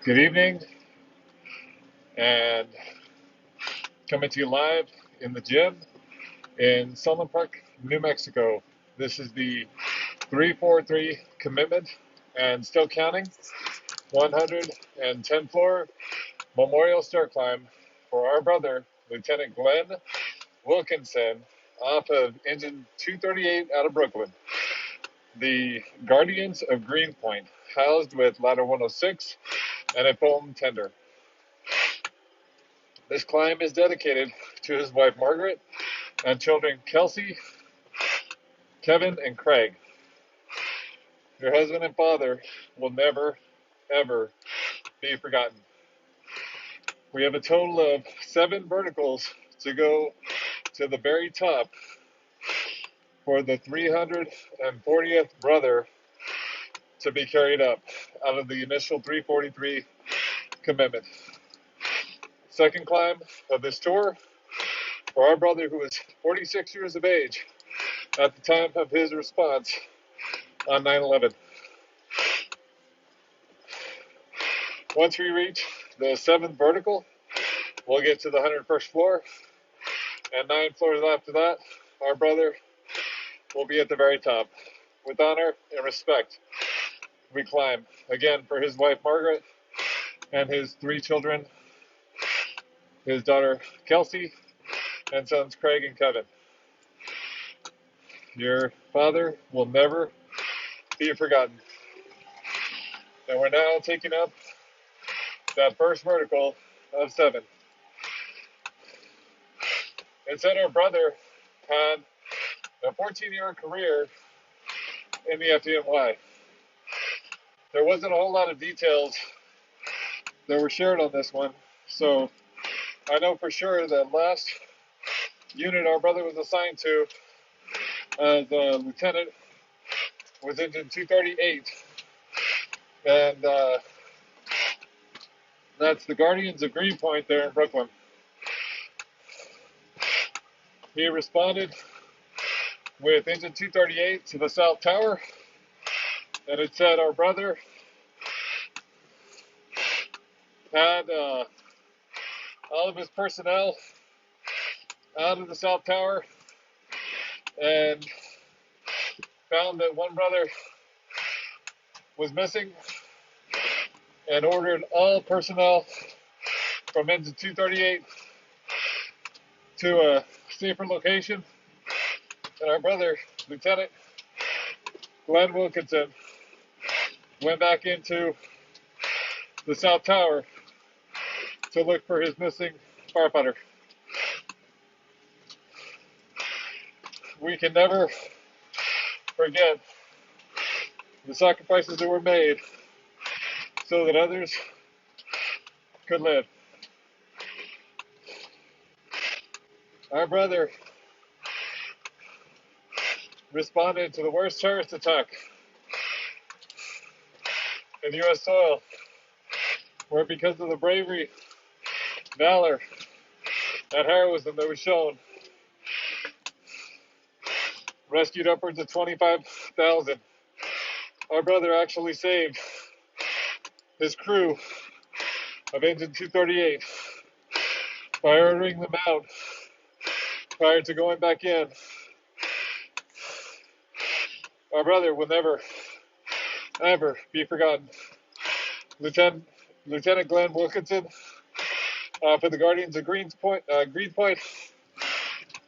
Good evening, and coming to you live in the gym in Solon Park, New Mexico. This is the 343 commitment and still counting 110 floor memorial stair climb for our brother, Lieutenant Glenn Wilkinson, off of engine 238 out of Brooklyn. The Guardians of Greenpoint, housed with ladder 106 and a foam tender. This climb is dedicated to his wife Margaret and children Kelsey, Kevin, and Craig. Your husband and father will never, ever be forgotten. We have a total of 7 verticals to go to the very top for the 340th brother to be carried up out of the initial 343 commitment. Second climb of this tour for our brother, who was 46 years of age at the time of his response on 9/11. Once we reach the 7th vertical, we'll get to the 101st floor, and 9 floors after that, our brother will be at the very top. With honor and respect, we climb again for his wife Margaret and his 3 children, his daughter Kelsey, and sons Craig and Kevin. Your father will never be forgotten. And we're now taking up that first vertical of 7. It said our brother had a 14-year career in the FDNY. There wasn't a whole lot of details that were shared on this one, so I know for sure that last unit our brother was assigned to as a lieutenant was engine 238, and that's the Guardians of Greenpoint there in Brooklyn. He responded with engine 238 to the South Tower, and it said our brother had all of his personnel out of the South Tower and found that one brother was missing and ordered all personnel from engine 238 to a safer location. And our brother, Lieutenant Glenn Wilkinson, went back into the South Tower to look for his missing firefighter. We can never forget the sacrifices that were made so that others could live. Our brother responded to the worst terrorist attack in U.S. soil, where because of the bravery, valor, and heroism that was shown, rescued upwards of 25,000. Our brother actually saved his crew of engine 238 by ordering them out prior to going back in. Our brother will never, ever be forgotten. Lieutenant Glenn Wilkinson, for the Guardians of Greenpoint,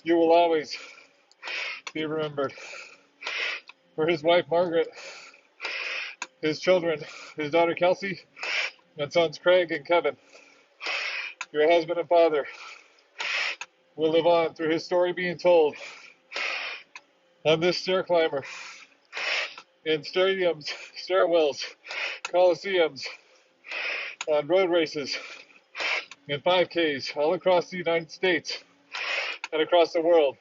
you will always be remembered. For his wife Margaret, his children, his daughter Kelsey, and sons Craig and Kevin, your husband and father will live on through his story being told on this stair climber, in stadiums, stairwells, coliseums, on road races, in 5Ks all across the United States and across the world.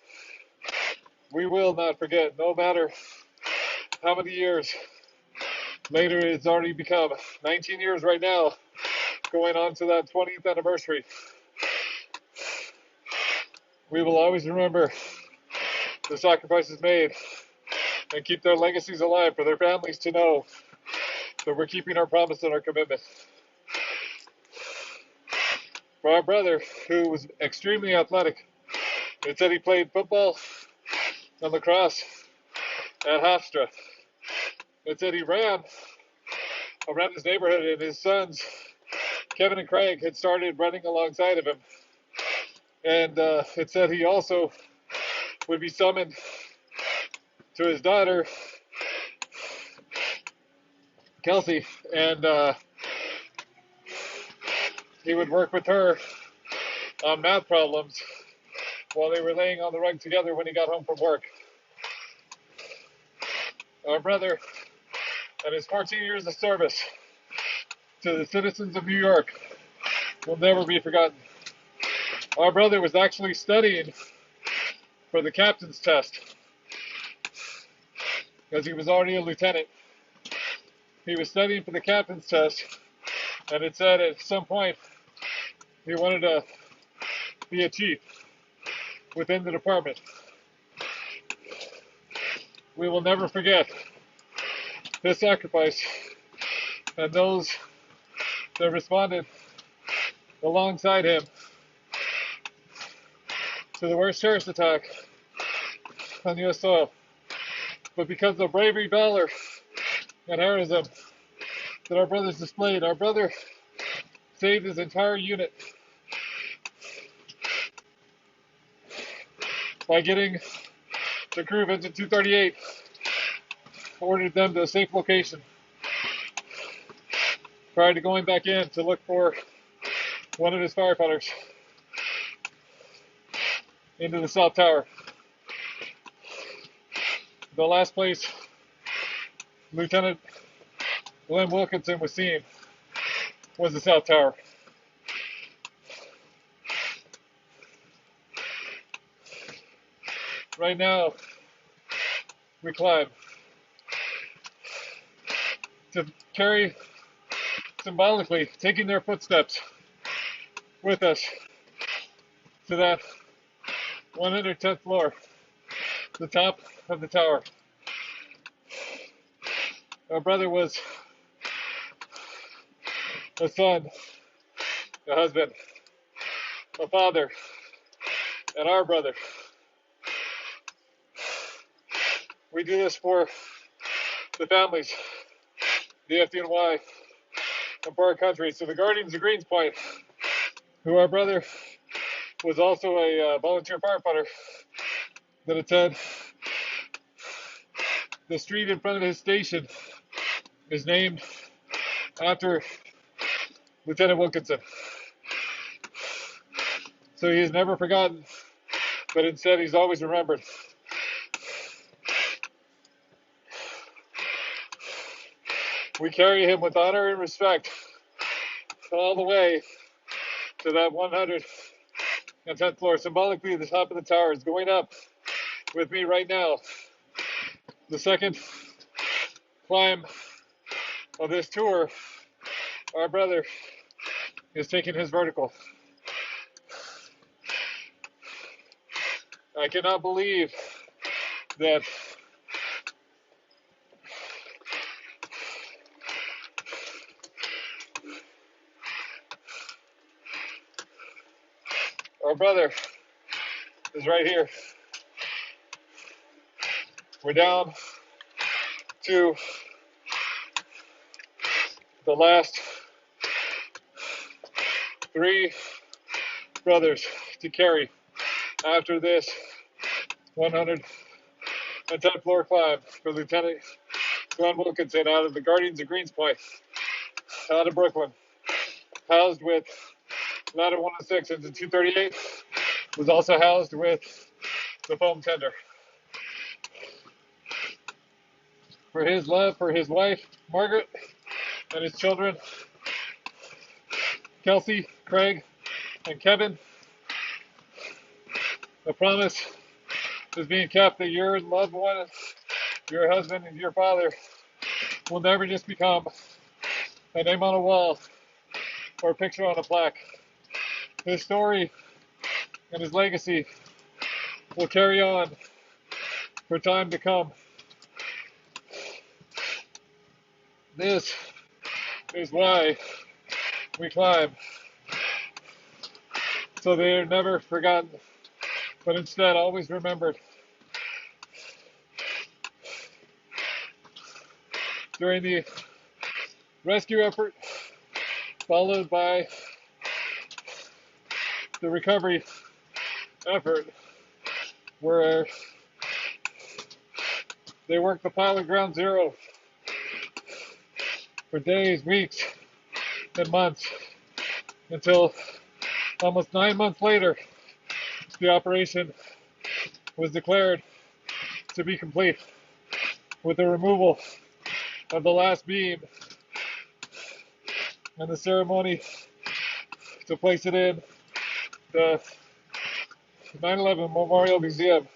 We will not forget, no matter how many years later it's already become, 19 years right now, going on to that 20th anniversary. We will always remember the sacrifices made and keep their legacies alive for their families to know that we're keeping our promise and our commitment. For our brother, who was extremely athletic, it said he played football and lacrosse at Hofstra. It said he ran around his neighborhood, and his sons, Kevin and Craig, had started running alongside of him. And it said he also would be summoned to his daughter, Kelsey, and he would work with her on math problems while they were laying on the rug together when he got home from work. Our brother and his 14 years of service to the citizens of New York will never be forgotten. Our brother was actually studying for the captain's test because he was already a lieutenant. He was studying for the captain's test, and it said at some point he wanted to be a chief within the department. We will never forget his sacrifice and those that responded alongside him to the worst terrorist attack on U.S. soil. But because of bravery, valor, and heroism that our brothers displayed, our brother saved his entire unit by getting the crew of Engine 238, ordered them to a safe location prior to going back in to look for one of his firefighters into the South Tower. The last place Lieutenant Glenn Wilkinson was seen was the South Tower. Right now, we climb to carry, symbolically, taking their footsteps with us to that 110th floor, the top of the tower. Our brother was a son, a husband, a father, and our brother. We do this for the families, the FDNY, and for our country. So the Guardians of Greenpoint, who our brother was also a volunteer firefighter, that it said the street in front of his station is named after Lieutenant Wilkinson. So he is never forgotten, but instead he's always remembered. We carry him with honor and respect all the way to that 110th floor. Symbolically, the top of the tower is going up with me right now. The second climb of this tour, our brother is taking his vertical. I cannot believe that our brother is right here. We're down to the last 3 brothers to carry after this 110th floor climb for Lieutenant Glenn Wilkinson out of the Guardians of Greenpoint, out of Brooklyn, housed with Ladder 106 into 238, was also housed with the foam tender. For his love for his wife, Margaret, and his children, Kelsey, Craig, and Kevin, the promise is being kept that your loved one, your husband, and your father will never just become a name on a wall or a picture on a plaque. His story and his legacy will carry on for time to come. This is why we climb. so they are never forgotten, but instead always remembered. During the rescue effort, followed by the recovery effort, where they worked the pile at ground zero for days, weeks, and months, until almost 9 months later, the operation was declared to be complete with the removal of the last beam and the ceremony to place it in the 9/11 Memorial Museum,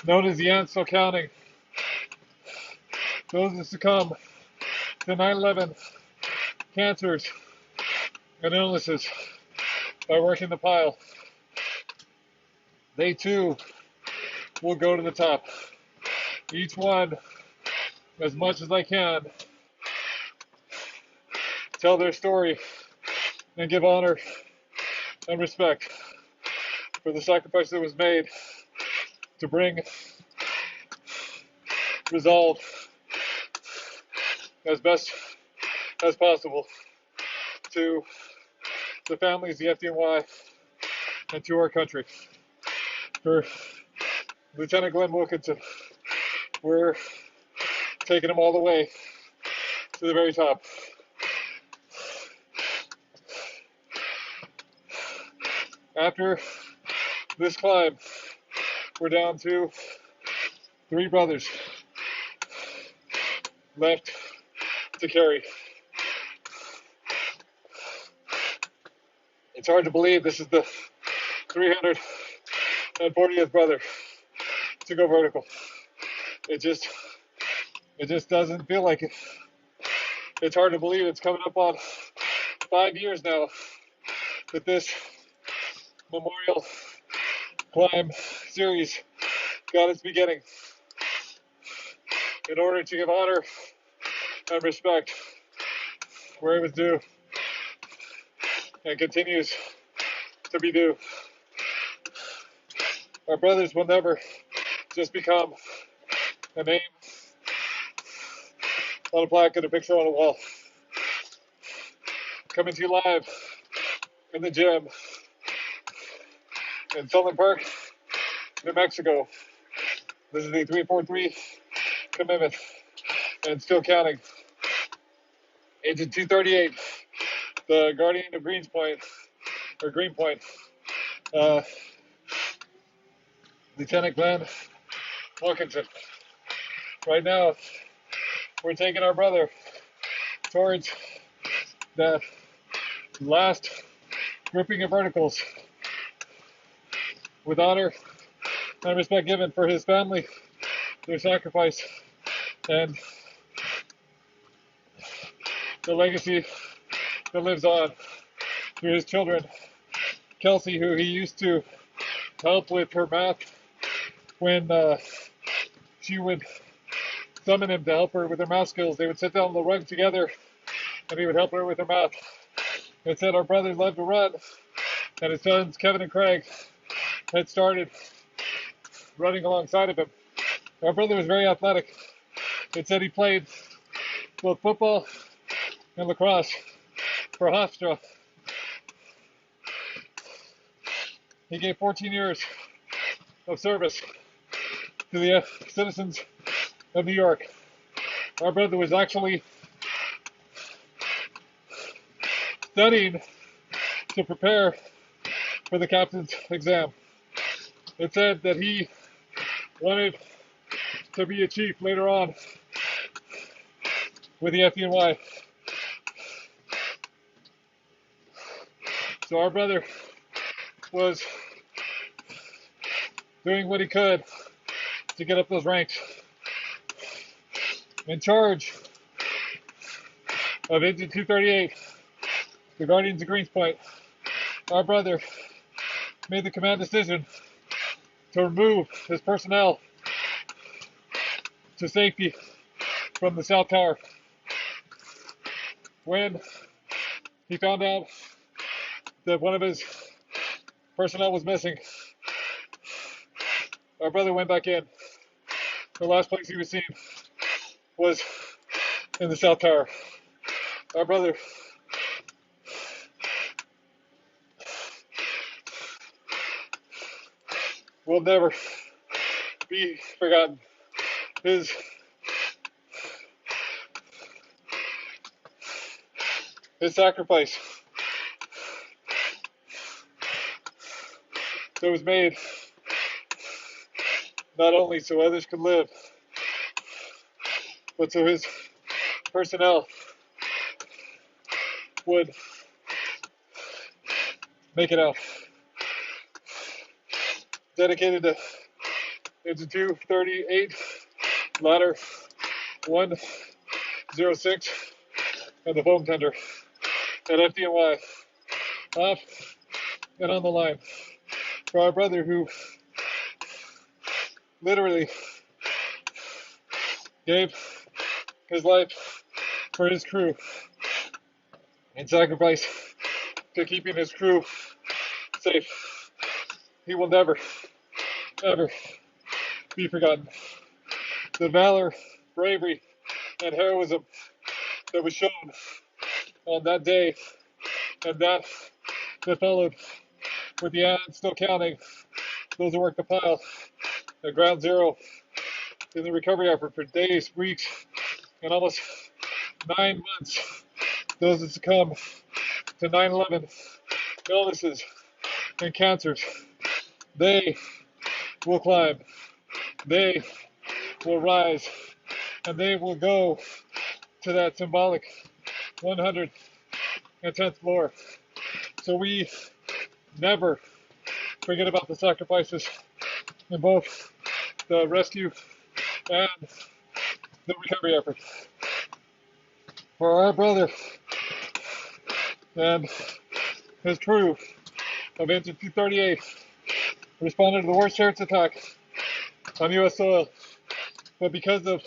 known as the Ant Still Counting. Those who succumb to 9/11 cancers and illnesses by working the pile, they too will go to the top. Each one, as much as I can, tell their story and give honor and respect for the sacrifice that was made to bring resolve as best as possible to the families, the FDNY, and to our country. For Lieutenant Glenn Wilkinson, we're taking him all the way to the very top. After this climb, we're down to 3 brothers left to carry. It's hard to believe this is the 340th brother to go vertical. It just doesn't feel like it. It's hard to believe it's coming up on 5 years now that this memorial climb series got its beginning. In order to give honor and respect where it was due and continues to be due. Our brothers will never just become a name on a plaque and a picture on a wall. Coming to you live in the gym in Sutherland Park, New Mexico. This is the 343 commitment and still counting. Agent 238, the guardian of Greenpoint, Lieutenant Glenn Wilkinson. Right now, we're taking our brother towards the last grouping of verticals with honor and respect given for his family, their sacrifice, and the legacy that lives on through his children. Kelsey, who he used to help with her math when she would summon him to help her with her math skills. They would sit down on the rug together and he would help her with her math. It said our brothers loved to run, and his sons, Kevin and Craig, had started running alongside of him. Our brother was very athletic. It said he played both football and lacrosse for Hofstra. He gave 14 years of service to the citizens of New York. Our brother was actually studying to prepare for the captain's exam. It said that he wanted to be a chief later on with the FDNY. So our brother was doing what he could to get up those ranks. In charge of Engine 238, the Guardians of Greenpoint, our brother made the command decision to remove his personnel to safety from the South Tower. When he found out that one of his personnel was missing. Our brother went back in. The last place he was seen was in the South Tower. Our brother will never be forgotten. His sacrifice that was made not only so others could live, but so his personnel would make it out. Dedicated to Engine 238, Ladder 106, and the foam tender at FDNY, off and on the line. For our brother who literally gave his life for his crew in sacrifice to keeping his crew safe. He will never, ever be forgotten. The valor, bravery, and heroism that was shown on that day and that followed, with the odds still counting, those who worked the pile at ground zero in the recovery effort for days, weeks, and almost 9 months. Those that succumb to 9/11 illnesses and cancers, they will climb, they will rise, and they will go to that symbolic 110th floor. So we never forget about the sacrifices in both the rescue and the recovery effort. For our brother and his crew of Engine 238 responded to the worst terrorist attack on U.S. soil, but because of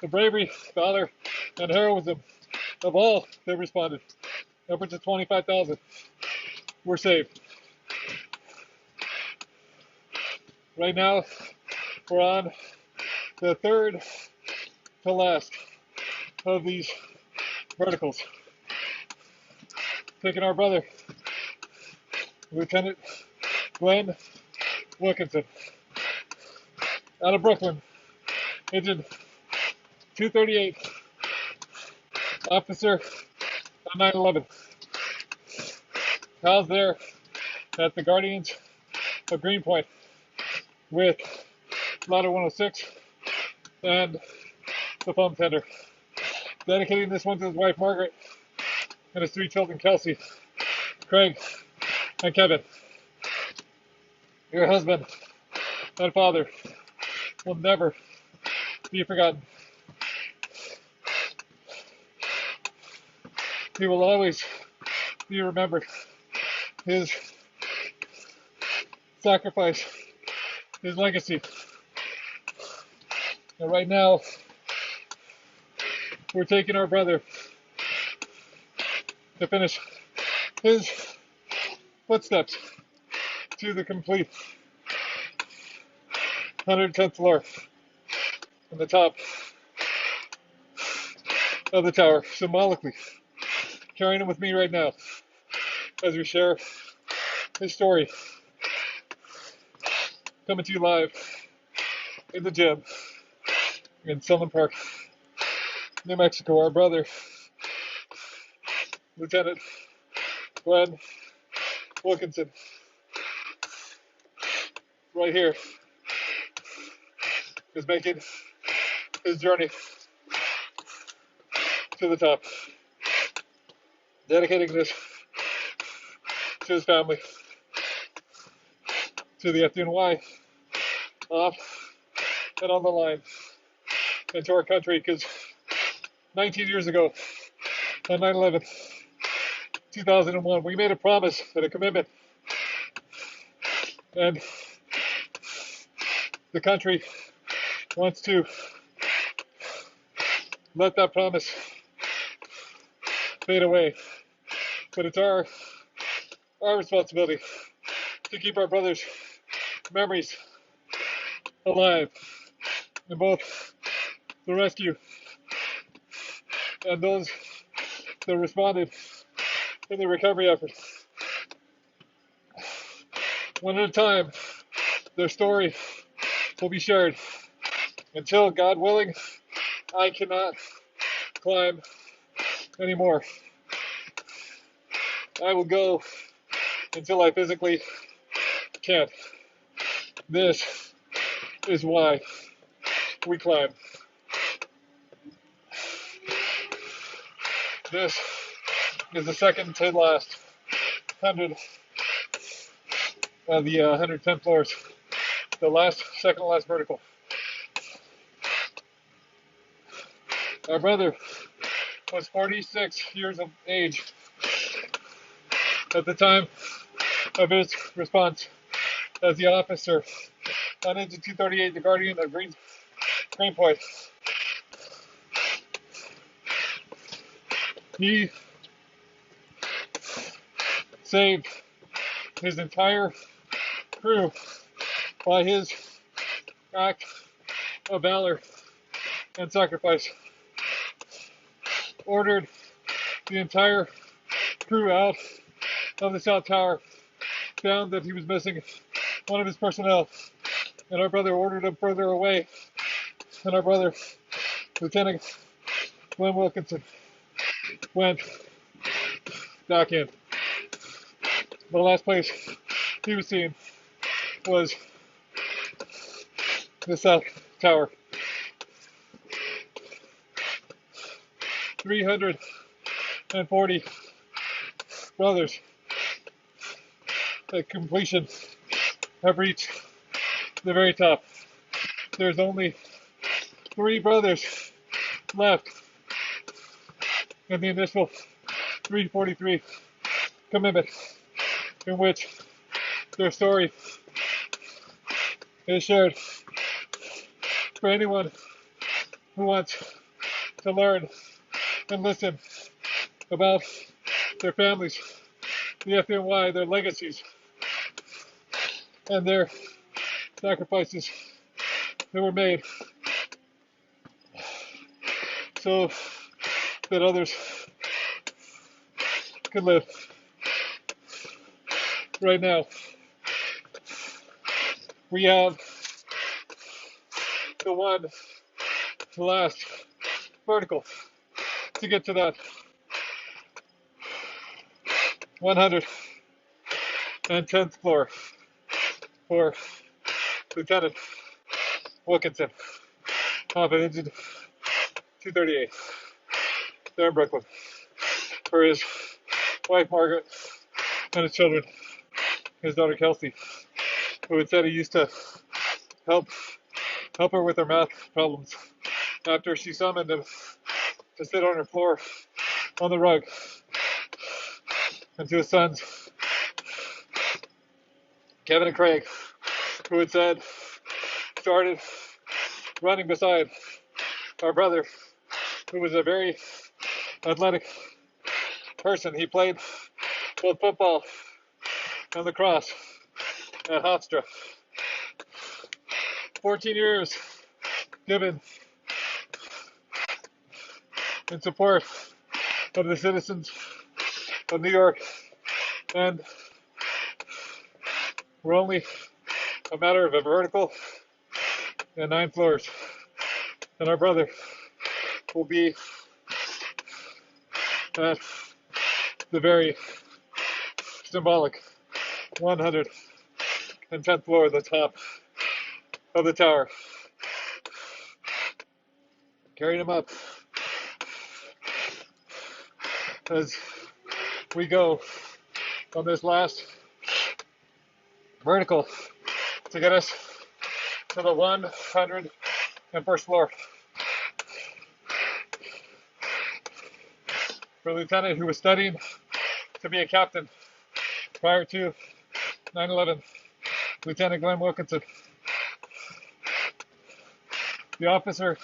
the bravery, valor, and heroism of all that responded, upwards of 25,000 were saved. Right now, we're on the third to last of these verticals. Taking our brother, Lieutenant Glenn Wilkinson, out of Brooklyn, Engine 238, officer on 9/11, housed there at the Guardians of Greenpoint with Ladder 106 and the foam tender. Dedicating this one to his wife Margaret and his 3 children, Kelsey, Craig, and Kevin. Your husband and father will never be forgotten. He will always be remembered. His sacrifice, his legacy. And right now, we're taking our brother to finish his footsteps to the complete 110th floor on the top of the tower, symbolically carrying him with me right now as we share his story, coming to you live in the gym in Sunland Park, New Mexico. Our brother, Lieutenant Glenn Wilkinson, right here, is making his journey to the top, dedicating this to his family, to the FDNY, off and on the line, and to our country, because 19 years ago, on 9/11, 2001, we made a promise and a commitment, and the country wants to let that promise fade away. But it's our our responsibility to keep our brothers' memories alive in both the rescue and those that responded in the recovery effort. One at a time, their story will be shared. Until, God willing, I cannot climb anymore. I will go until I physically can't. This is why we climb. This is the second to last 100 of the 110 floors. The second to last vertical. Our brother was 46 years of age at the time of his response as the officer on Engine 238, the Guardian of Greenpoint. He saved his entire crew by his act of valor and sacrifice. Ordered the entire crew out of the South Tower, found that he was missing one of his personnel, and our brother ordered him further away, and our brother, Lieutenant Wilkinson, went back in. The last place he was seen was the South Tower. 340 brothers at completion have reached the very top. There's only 3 brothers left in the initial 343 commitment, in which their story is shared. For anyone who wants to learn and listen about their families, the FNY, their legacies, and their sacrifices that were made so that others could live. Right now, we have the one to last vertical to get to that 110th floor for Lieutenant Wilkinson off of Engine 238 there in Brooklyn, for his wife Margaret and his children, his daughter Kelsey, who had said he used to help her with her math problems after she summoned him to sit on her floor on the rug. And to his sons, Kevin and Craig, who had started running beside our brother, who was a very athletic person. He played both football and lacrosse at Hofstra. 14 years given in support of the citizens of New York, and we're only a matter of a vertical and 9 floors, and our brother will be at the very symbolic 110th floor, the top of the tower. Carrying him up as we go on this last vertical to get us to the 101st floor. For a lieutenant who was studying to be a captain prior to 9/11, Lieutenant Glenn Wilkinson, the officer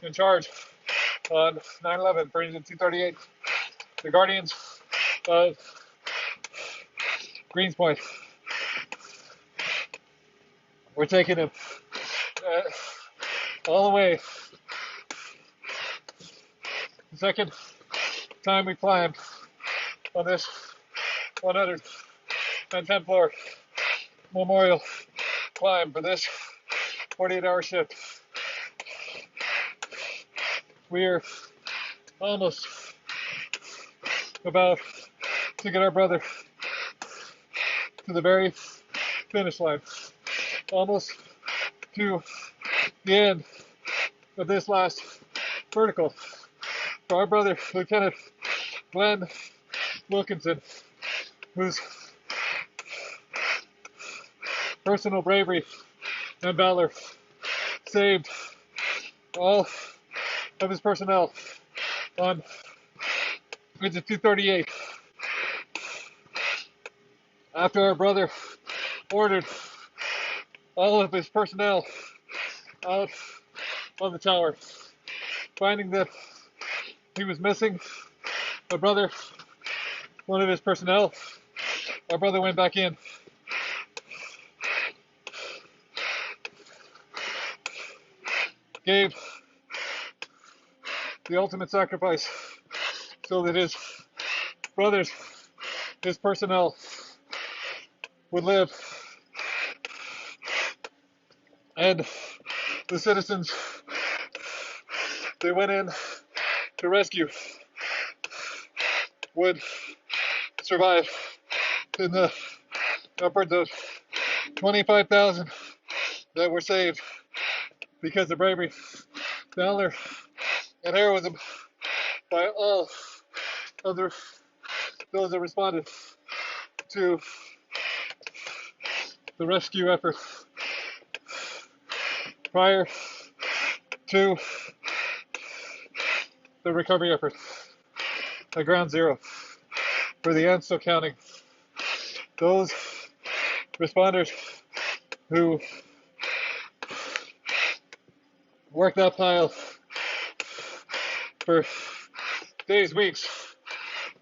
in charge on 9/11 for Engine 238, the guardians of Greenpoint. We're taking him all the way. The second time we climbed on this 110th floor memorial climb for this 48-hour shift. We're almost about to get our brother to the very finish line. Almost to the end of this last vertical. For our brother, Lieutenant Glenn Wilkinson, whose personal bravery and valor saved all of his personnel on Engine 238. After our brother ordered all of his personnel out on the tower, finding that he was missing one of his personnel, our brother went back in. Gave the ultimate sacrifice so that his brothers, his personnel, would live. And the citizens they went in to rescue would survive. In the upwards of 25,000 that were saved because of bravery, valor, and heroism by all of those that responded to the rescue effort. Prior to the recovery effort at Ground Zero, for the end still counting, those responders who worked that pile for days, weeks,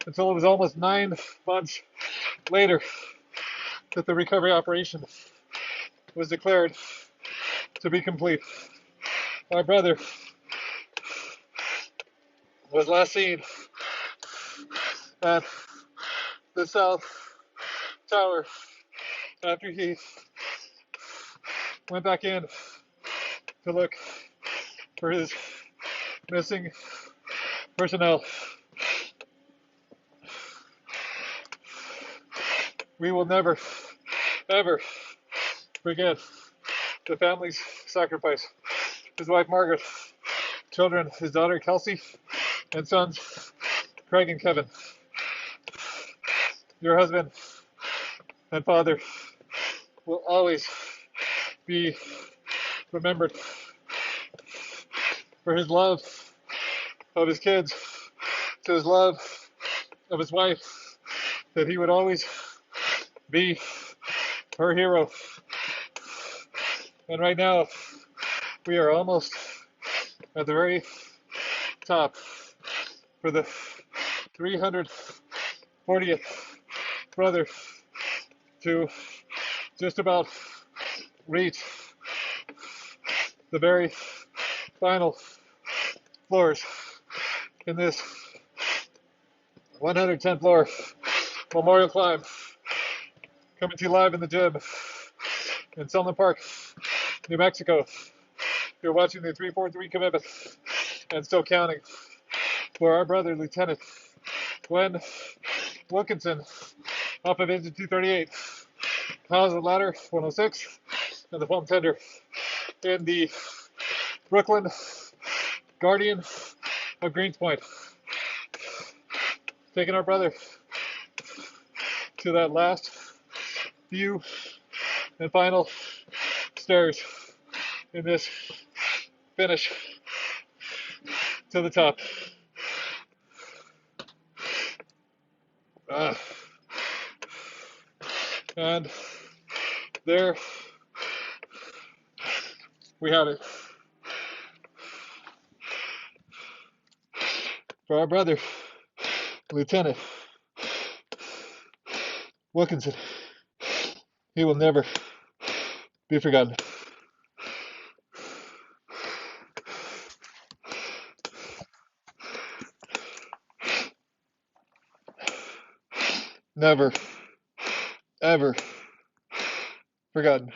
until it was almost 9 months later that the recovery operation was declared to be complete. Our brother was last seen at the South Tower after he went back in to look for his missing personnel. We will never, ever forget the family's sacrifice. His wife Margaret, children, his daughter Kelsey, and sons Craig and Kevin. Your husband and father will always be remembered for his love of his kids, to his love of his wife, that he would always be her hero. And right now, we are almost at the very top for the 340th brother to just about reach the very final floors in this 110th floor memorial climb. Coming to you live in the gym in Selma Park, New Mexico. You're watching the 343 commitment and still counting for our brother, Lieutenant Glenn Wilkinson, off of Engine 238, Housing Ladder 106, and the foam tender in the Brooklyn Guardian of Greenpoint. Taking our brother to that last few and final stairs in this finish to the top. And there we have it. For our brother, Lieutenant Wilkinson. He will never be forgotten. Never, ever forgotten.